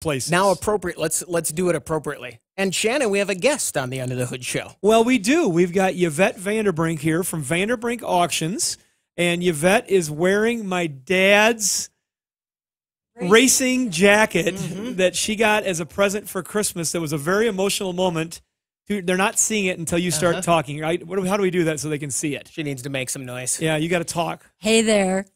places. Now appropriate. Let's do it appropriately. And Shannon, we have a guest on the Under the Hood show. Well, we do. We've got Yvette VanDerBrink here from VanDerBrink Auctions, and Yvette is wearing my dad's racing jacket that she got as a present for Christmas. That was a very emotional moment. They're not seeing it until you start talking. Right? How do we do that so they can see it? She needs to make some noise. Yeah, you got to talk. Hey there.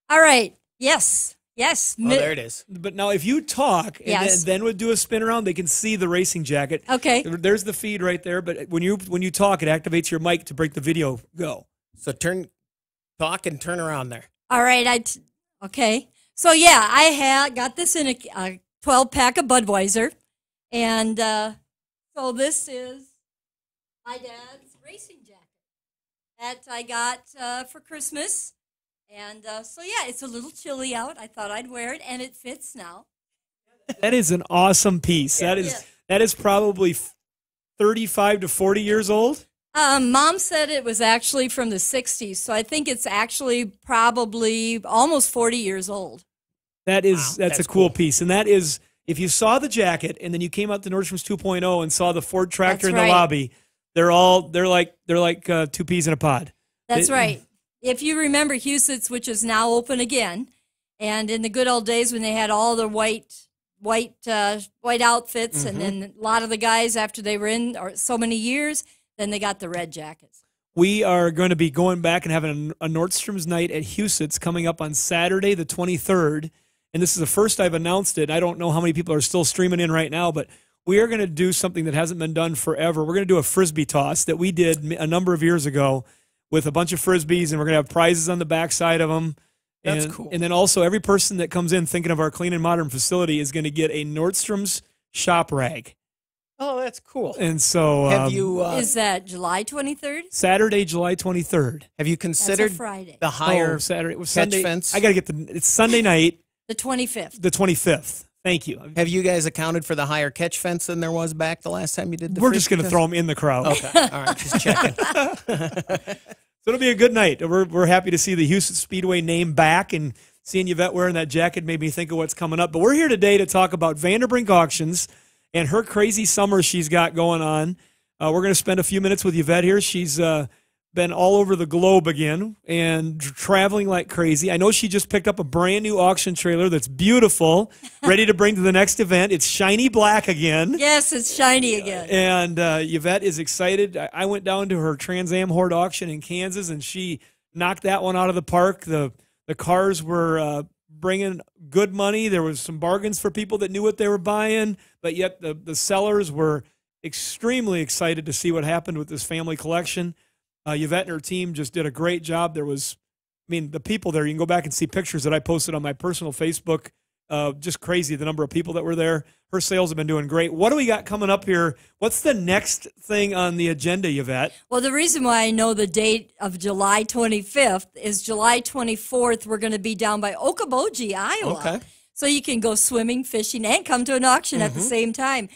All right. Yes. Yes. Oh, there it is. But now if you talk and then would do a spin around, they can see the racing jacket. Okay. There's the feed right there. But when you talk, it activates your mic to break the video go. So talk and turn around there. All right. Okay. So, yeah, I got this in a 12-pack of Budweiser. And so this is my dad's racing jacket that I got for Christmas. And so, yeah, it's a little chilly out. I thought I'd wear it, and it fits now. That is an awesome piece. That is probably 35 to 40 years old. Mom said it was actually from the 60s, so I think it's actually probably almost 40 years old. That's a cool piece. And that is, if you saw the jacket and then you came out to Nordstrom's 2.0 and saw the Ford tractor in the lobby, they're like two peas in a pod. That's right. If you remember Huset's, which is now open again, and in the good old days when they had all the white outfits, and then a lot of the guys after they were in so many years, then they got the red jackets. We are going to be going back and having a Nordstrom's night at Huset's coming up on Saturday the 23rd, and this is the first I've announced it. I don't know how many people are still streaming in right now, but we are going to do something that hasn't been done forever. We're going to do a Frisbee toss that we did a number of years ago with a bunch of Frisbees, and we're going to have prizes on the backside of them. That's cool. And then also every person that comes in thinking of our clean and modern facility is going to get a Nordstrom's shop rag. Oh, that's cool. And so have you? Is that July 23rd? Saturday, July 23rd. Have you considered Friday. the higher Saturday catch Sunday fence? I got to get it's Sunday night. The 25th. The 25th. Thank you. Have you guys accounted for the higher catch fence than there was back the last time you did the We're just going to fence? throw them in the crowd. Okay. All right. Just checking. So it'll be a good night. We're happy to see the Houston Speedway name back, and seeing Yvette wearing that jacket made me think of what's coming up. But we're here today to talk about VanDerBrink Auctions and her crazy summer she's got going on. We're going to spend a few minutes with Yvette here. She's been all over the globe again and traveling like crazy. I know she just picked up a brand new auction trailer that's beautiful, ready to bring to the next event. It's shiny black again. Yes, it's shiny again. And Yvette is excited. I went down to her Trans Am Horde auction in Kansas, and she knocked that one out of the park. The cars were bringing good money. There was some bargains for people that knew what they were buying, but yet the sellers were extremely excited to see what happened with this family collection. Yvette and her team just did a great job. The people there, you can go back and see pictures that I posted on my personal Facebook. Just crazy, the number of people that were there. Her sales have been doing great. What do we got coming up here? What's the next thing on the agenda, Yvette? Well, the reason why I know the date of July 25th is July 24th. We're going to be down by Okoboji, Iowa. Okay. So you can go swimming, fishing, and come to an auction at the same time.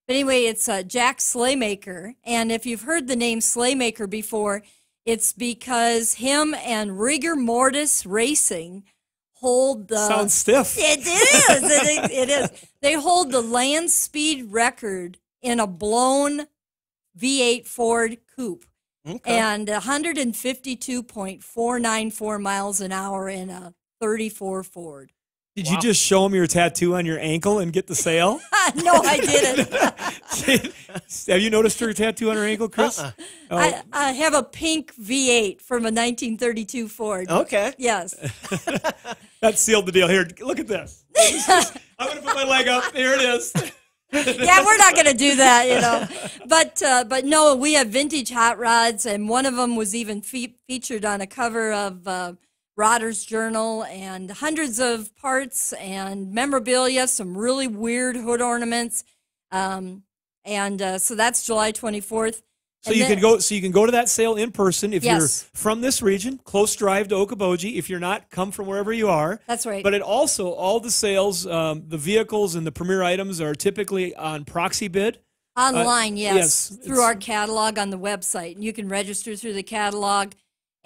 But anyway, it's Jack Slaymaker. And if you've heard the name Slaymaker before, it's because him and Rigor Mortis Racing hold the... Sounds stiff. It is. It is. They hold the land speed record in a blown V8 Ford coupe. Okay. And 152.494 miles an hour in a 34 Ford. Did you just show them your tattoo on your ankle and get the sale? No, I didn't. Have you noticed her tattoo on her ankle, Chris? Oh. I have a pink V8 from a 1932 Ford. Okay. Yes. That sealed the deal. Here, look at this. I'm going to put my leg up. Here it is. Yeah, we're not going to do that, you know. But no, we have vintage hot rods, and one of them was even featured on a cover of Rodder's Journal, and hundreds of parts and memorabilia, some really weird hood ornaments. So that's July 24th. So you can go to that sale in person if you're from this region, close drive to Okoboji. If you're not, come from wherever you are. That's right. But all the sales, the vehicles and the premier items are typically on proxy bid. Online, yes, through our catalog on the website. And you can register through the catalog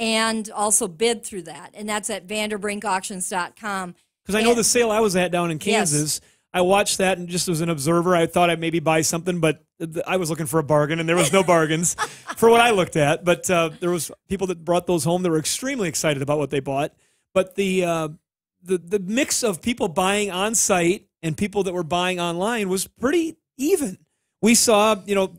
and also bid through that. And that's at VanDerBrinkAuctions.com. Because I know the sale I was at down in Kansas, I watched that, and just as an observer, I thought I'd maybe buy something, but I was looking for a bargain, and there was no bargains for what I looked at. But there was people that brought those home that were extremely excited about what they bought. But the mix of people buying on site and people that were buying online was pretty even. We saw, and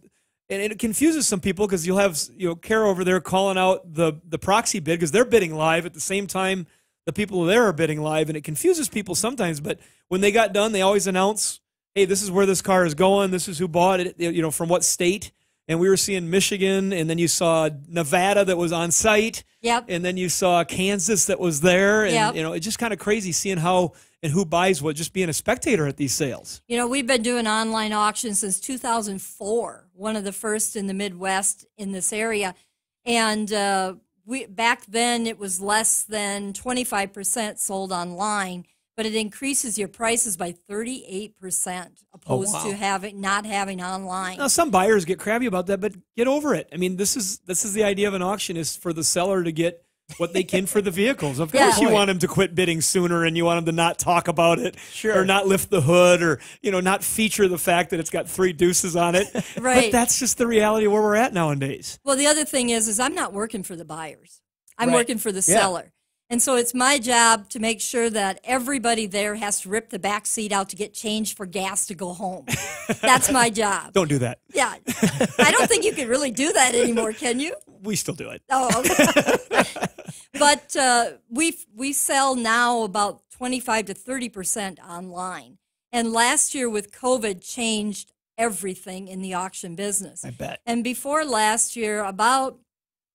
it confuses some people because you'll have, Kara over there calling out the proxy bid because they're bidding live at the same time the people there are bidding live, and it confuses people sometimes. But when they got done, they always announce, hey, this is where this car is going. This is who bought it, from what state. And we were seeing Michigan, and then you saw Nevada that was on site. Yep. And then you saw Kansas that was there. And, Yep. It's just kind of crazy seeing how and who buys what, just being a spectator at these sales. We've been doing online auctions since 2004, one of the first in the Midwest in this area. And back then it was less than 25% sold online, but it increases your prices by 38% opposed to not having online. Now, some buyers get crabby about that, but get over it. I mean, this is the idea of an auction, is for the seller to get what they can for the vehicles. Of course, you want them to quit bidding sooner, and you want them to not talk about it, or not lift the hood, or not feature the fact that it's got 3 deuces on it. Right. But that's just the reality where we're at nowadays. Well, the other thing is I'm not working for the buyers. I'm working for the seller. And so it's my job to make sure that everybody there has to rip the back seat out to get changed for gas to go home. That's my job. Don't do that. Yeah. I don't think you can really do that anymore, can you? We still do it. Oh, okay. But we sell now about 25 to 30% online. And last year with COVID changed everything in the auction business. I bet. And before last year, about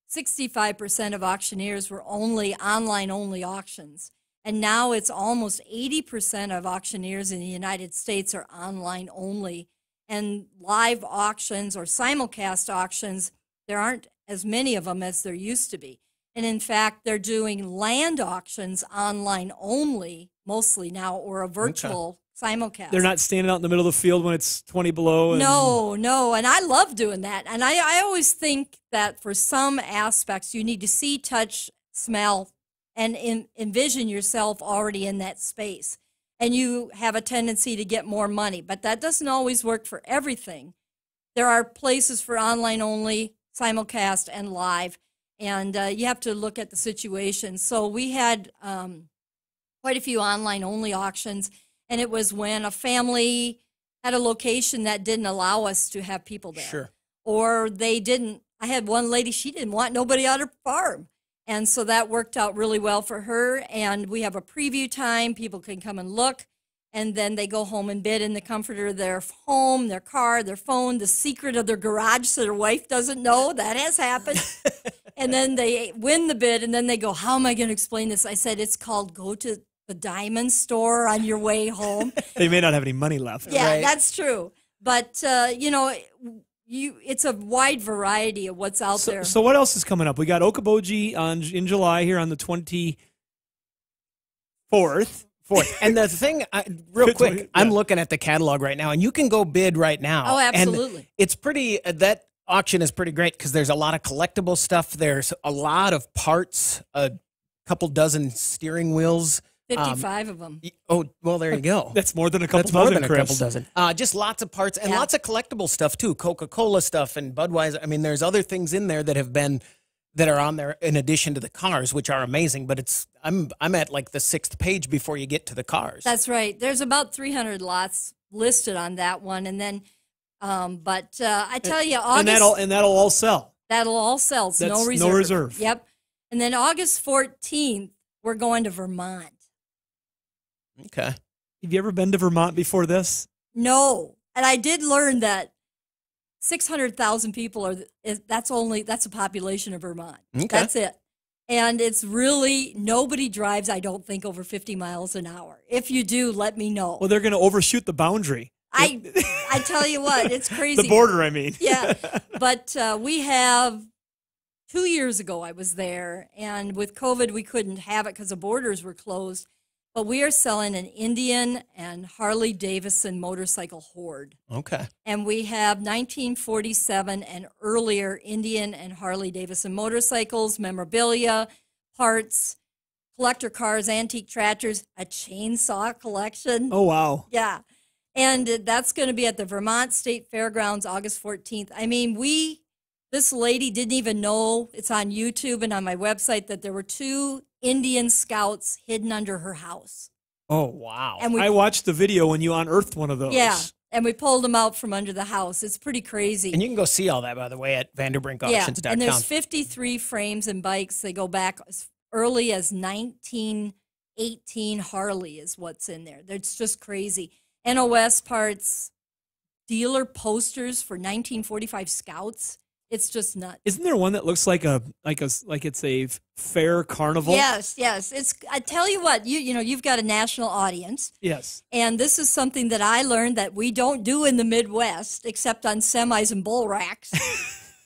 65% of auctioneers were online-only auctions. And now it's almost 80% of auctioneers in the United States are online-only. And live auctions or simulcast auctions, there aren't as many of them as there used to be. And in fact, they're doing land auctions online only, mostly now, or a virtual simulcast. They're not standing out in the middle of the field when it's 20 below. And No. And I love doing that. And I always think that for some aspects, you need to see, touch, smell, and envision yourself already in that space. And you have a tendency to get more money. But that doesn't always work for everything. There are places for online only, simulcast, and live. And you have to look at the situation. So we had quite a few online-only auctions, and it was when a family had a location that didn't allow us to have people there. Sure. Or they didn't. I had one lady, she didn't want nobody on her farm. And so that worked out really well for her. And we have a preview time. People can come and look. And then they go home and bid in the comfort of their home, their car, their phone, the secret of their garage so their wife doesn't know. That has happened. And then they win the bid, and then they go, how am I going to explain this? I said, it's called go to the diamond store on your way home. They may not have any money left. Yeah, that's true. But, it's a wide variety of what's out there. So what else is coming up? We got Okoboji in July here on the 24th. And the thing, real quick, I'm looking at the catalog right now, and you can go bid right now. Oh, absolutely. And it's pretty, that auction is pretty great because there's a lot of collectible stuff. There's a lot of parts, a couple dozen steering wheels. 55 of them. Oh, well, there you go. That's more than a couple That's dozen, more than a Chris. couple dozen. Just lots of parts and lots of collectible stuff, too. Coca-Cola stuff and Budweiser. I mean, there's other things in there that are on there in addition to the cars, which are amazing. But I'm at like the 6th page before you get to the cars. That's right. There's about 300 lots listed on that one, and then, I tell you, August and that'll all sell. That'll all sell. It's no reserve. No reserve. Yep. And then August 14th, we're going to Vermont. Okay. Have you ever been to Vermont before this? No, and I did learn that 600,000 people that's a population of Vermont. Okay. That's it. And it's really, nobody drives, I don't think, over 50 miles an hour. If you do, let me know. Well, they're going to overshoot the boundary. I tell you what, it's crazy. The border, I mean. Yeah. But we have, 2 years ago I was there, and with COVID we couldn't have it because the borders were closed. But we are selling an Indian and Harley Davidson motorcycle horde. Okay. And we have 1947 and earlier Indian and Harley Davidson motorcycles, memorabilia, parts, collector cars, antique tractors, a chainsaw collection. Oh, wow. Yeah. And that's going to be at the Vermont State Fairgrounds, August 14th. I mean, this lady didn't even know, it's on YouTube and on my website, that there were 2 Indian scouts hidden under her house. Oh, wow. And I watched the video when you unearthed one of those. Yeah, and we pulled them out from under the house. It's pretty crazy. And you can go see all that, by the way, at VanDerBrinkAuctions.com. Yeah, and there's 53 frames and bikes. They go back as early as 1918. Harley is what's in there. It's just crazy. NOS parts, dealer posters for 1945 Scouts. It's just nuts. Isn't there one that looks like it's a fair carnival? Yes. It's. I tell you what, you've got a national audience. Yes. And this is something that I learned that we don't do in the Midwest, except on semis and bull racks.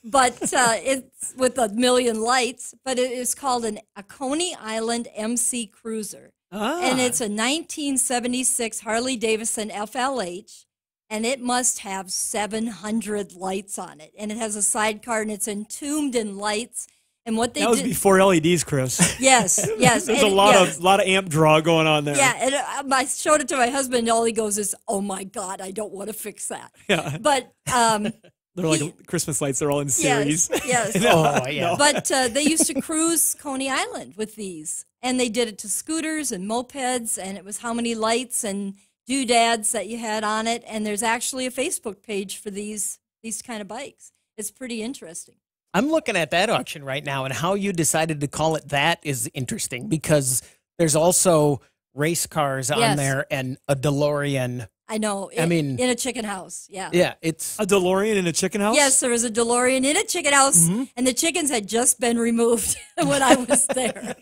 But it's with a million lights. But it is called a Coney Island MC Cruiser. And it's a 1976 Harley Davidson FLH. And it must have 700 lights on it. And it has a sidecar, and it's entombed in lights. And what they That was before LEDs, Chris. Yes. There's a lot of amp draw going on there. Yeah, and I showed it to my husband, and all he goes is, "Oh my God, I don't want to fix that." Yeah. But they're like Christmas lights. They're all in series. Yes. Oh, yeah. But they used to cruise Coney Island with these, and they did it to scooters and mopeds, and it was how many lights and doodads that you had on it. And there's actually a Facebook page for these kind of bikes. It's pretty interesting. I'm looking at that auction right now, and how you decided to call it that is interesting, because there's also race cars on there and a DeLorean. I know. In a chicken house. Yeah. Yeah, it's A DeLorean in a chicken house? Yes, there was a DeLorean in a chicken house, and the chickens had just been removed when I was there.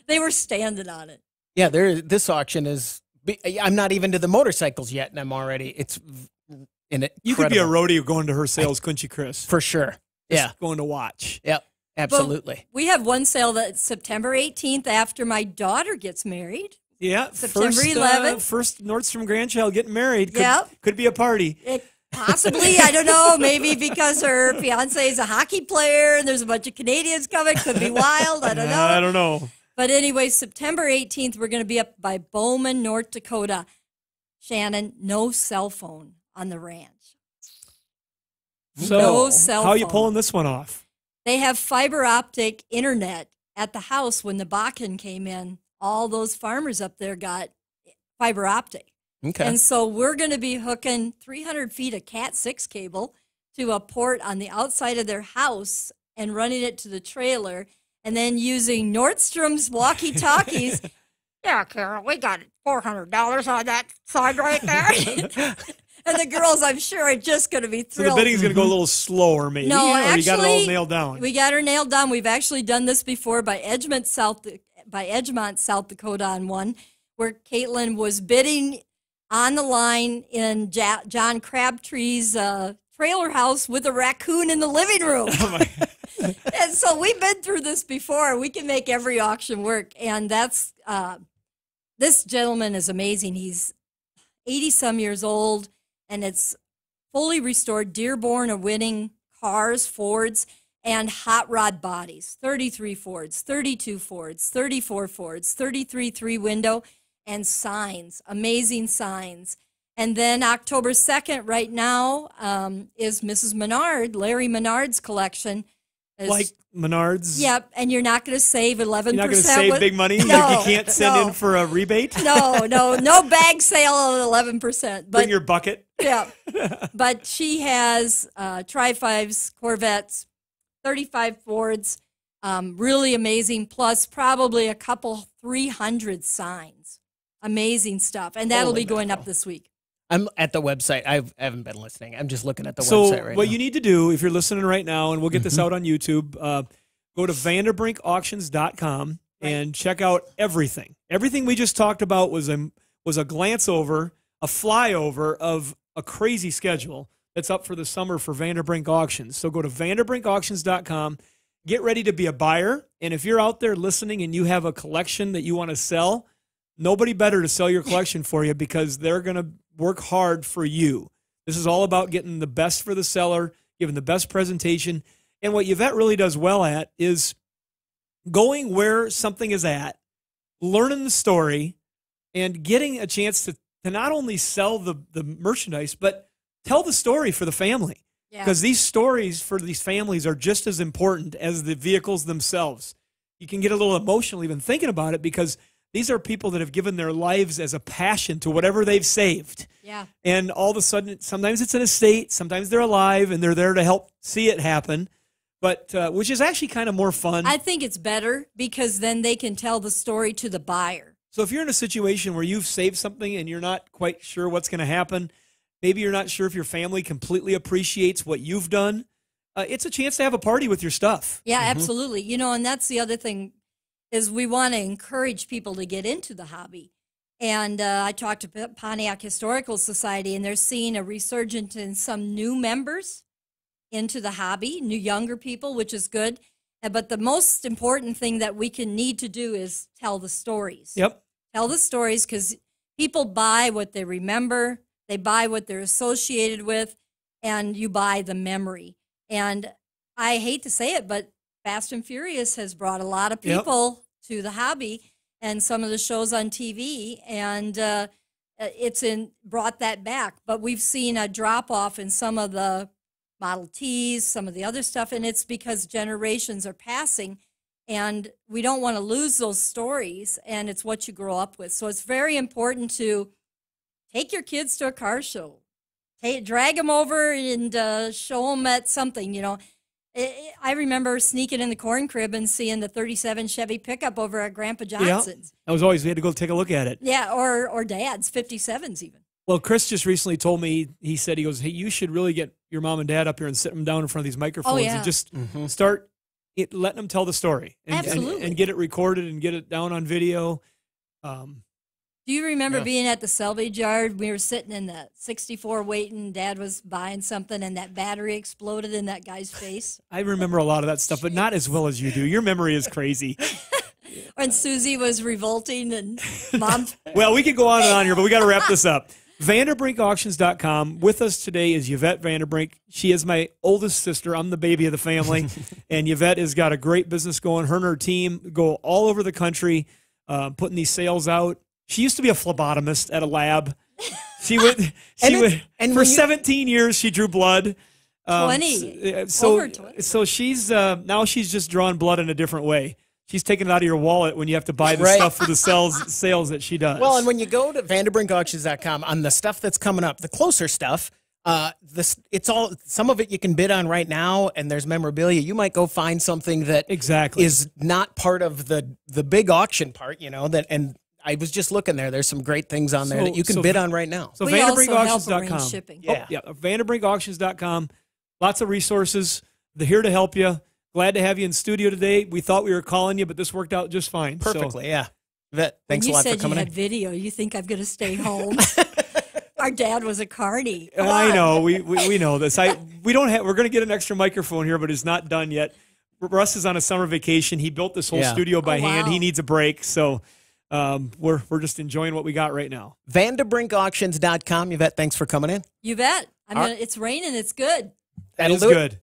They were standing on it. Yeah, this auction is. I'm not even to the motorcycles yet, and I'm already. It's in it. You could be a rodeo going to her sales, couldn't you, Chris? For sure. Just going to watch. Yep. Absolutely. But we have one sale that's September 18th after my daughter gets married. Yeah. September 11th. First Nordstrom grandchild getting married. Yep. Could be a party. Possibly, I don't know, maybe because her fiance is a hockey player and there's a bunch of Canadians coming. Could be wild. I don't know. I don't know. But anyway, September 18th, we're going to be up by Bowman, North Dakota. Shannon, no cell phone on the ranch. So, no cell phone. How are you pulling this one off? They have fiber optic internet at the house. When the Bakken came in, all those farmers up there got fiber optic. Okay. And so we're going to be hooking 300 feet of Cat 6 cable to a port on the outside of their house and running it to the trailer, and then using Nordstrom's walkie-talkies. Yeah, Carol, we got $400 on that side right there. And the girls, I'm sure, are just going to be thrilled. So the bidding's going to go a little slower, maybe. No, or actually, you got it all nailed down. We got her nailed down. We've actually done this before by Edgemont, South Dakota on one, where Caitlin was bidding on the line in John Crabtree's trailer house with a raccoon in the living room. Oh my. And so we've been through this before. We can make every auction work. And that's this gentleman is amazing. He's 80-some years old, and it's fully restored. Dearborn are winning cars, Fords, and hot rod bodies. 33 Fords, 32 Fords, 34 Fords, 33 three-window, and signs, amazing signs. And then October 2nd, right now, is Mrs. Menard, Larry Menard's collection. Like Menards? Yep, and you're not going to save 11%. You're not going to save big money? No, Like you can't send in for a rebate? No bag sale of 11%. But, Bring your bucket? Yeah, but she has Tri-5s, Corvettes, 35 Fords, really amazing, plus probably a couple 300 signs. Amazing stuff, and that'll be going up this week. I'm at the website. I haven't been listening. I'm just looking at the So website right now. what you need to do, if you're listening right now, and we'll get this out on YouTube, go to VanDerBrinkAuctions.com and check out everything. Everything we just talked about was a glance over, a flyover of a crazy schedule that's up for the summer for VanDerBrink Auctions. So go to VanDerBrinkAuctions.com. Get ready to be a buyer. And if you're out there listening and you have a collection that you want to sell, nobody better to sell your collection for you, because they're going to work hard for you. This is all about getting the best for the seller, giving the best presentation. And what Yvette really does well at is going where something is at, learning the story, and getting a chance to not only sell the merchandise, but tell the story for the family. Yeah. Because these stories for these families are just as important as the vehicles themselves. You can get a little emotional even thinking about it, because these are people that have given their lives as a passion to whatever they've saved. Yeah. And all of a sudden, sometimes it's an estate, sometimes they're alive, and they're there to help see it happen. But which is actually kind of more fun. I think it's better because then they can tell the story to the buyer. So if you're in a situation where you've saved something and you're not quite sure what's going to happen, maybe you're not sure if your family completely appreciates what you've done, it's a chance to have a party with your stuff. Yeah, absolutely. You know, and that's the other thing, is we want to encourage people to get into the hobby. And I talked to Pontiac Historical Society, and they're seeing a resurgence in some new members into the hobby, new younger people, which is good. But the most important thing that we can need to do is tell the stories. Yep. Tell the stories, because people buy what they remember, they buy what they're associated with, and you buy the memory. And I hate to say it, but Fast and Furious has brought a lot of people to the hobby, and some of the shows on TV, and brought that back. But we've seen a drop off in some of the Model Ts, some of the other stuff, and it's because generations are passing, and we don't want to lose those stories, and it's what you grow up with. So it's very important to take your kids to a car show, drag them over and show them at something, you know. I remember sneaking in the corn crib and seeing the 37 Chevy pickup over at Grandpa Johnson's. That was always, we had to go take a look at it. Yeah, or Dad's 57s even. Well, Chris just recently told me, he said, he goes, hey, you should really get your mom and dad up here and sit them down in front of these microphones and just start letting them tell the story. Absolutely. And get it recorded and get it down on video. Do you remember being at the salvage yard? We were sitting in the 64 waiting. Dad was buying something, and that battery exploded in that guy's face. I remember a lot of that stuff, but not as well as you do. Your memory is crazy. When Susie was revolting and Mom. Well, we could go on and on here, but we got to wrap this up. VanDerBrinkAuctions.com. With us today is Yvette VanDerBrink. She is my oldest sister. I'm the baby of the family. And Yvette has got a great business going. Her and her team go all over the country putting these sales out. She used to be a phlebotomist at a lab. She went for 17 years. She drew blood. 20. So, Over 20. so she's now she's just drawing blood in a different way. She's taking it out of your wallet when you have to buy the stuff for the sales that she does. Well, and when you go to VanDerBrinkAuctions.com on the stuff that's coming up, the closer stuff, it's all, some of it you can bid on right now, and there's memorabilia. You might go find something that is not part of the big auction part, you know, and I was just looking there. There's some great things on there that you can bid on right now. So VanDerBrinkAuctions.com. Shipping. Yeah, VanDerBrinkAuctions.com. Lots of resources. They're here to help you. Glad to have you in studio today. We thought we were calling you, but this worked out just fine. Perfectly, yeah. Yvette, thanks a lot for coming in. You said you had video. You think I'm going to stay home? Our dad was a carny. I know. We know this. We're going to get an extra microphone here, but it's not done yet. Russ is on a summer vacation. He built this whole studio by hand. He needs a break, so we're just enjoying what we got right now. VanDerBrinkAuctions.com. Yvette, thanks for coming in. You bet. It's raining. It's good. That is good.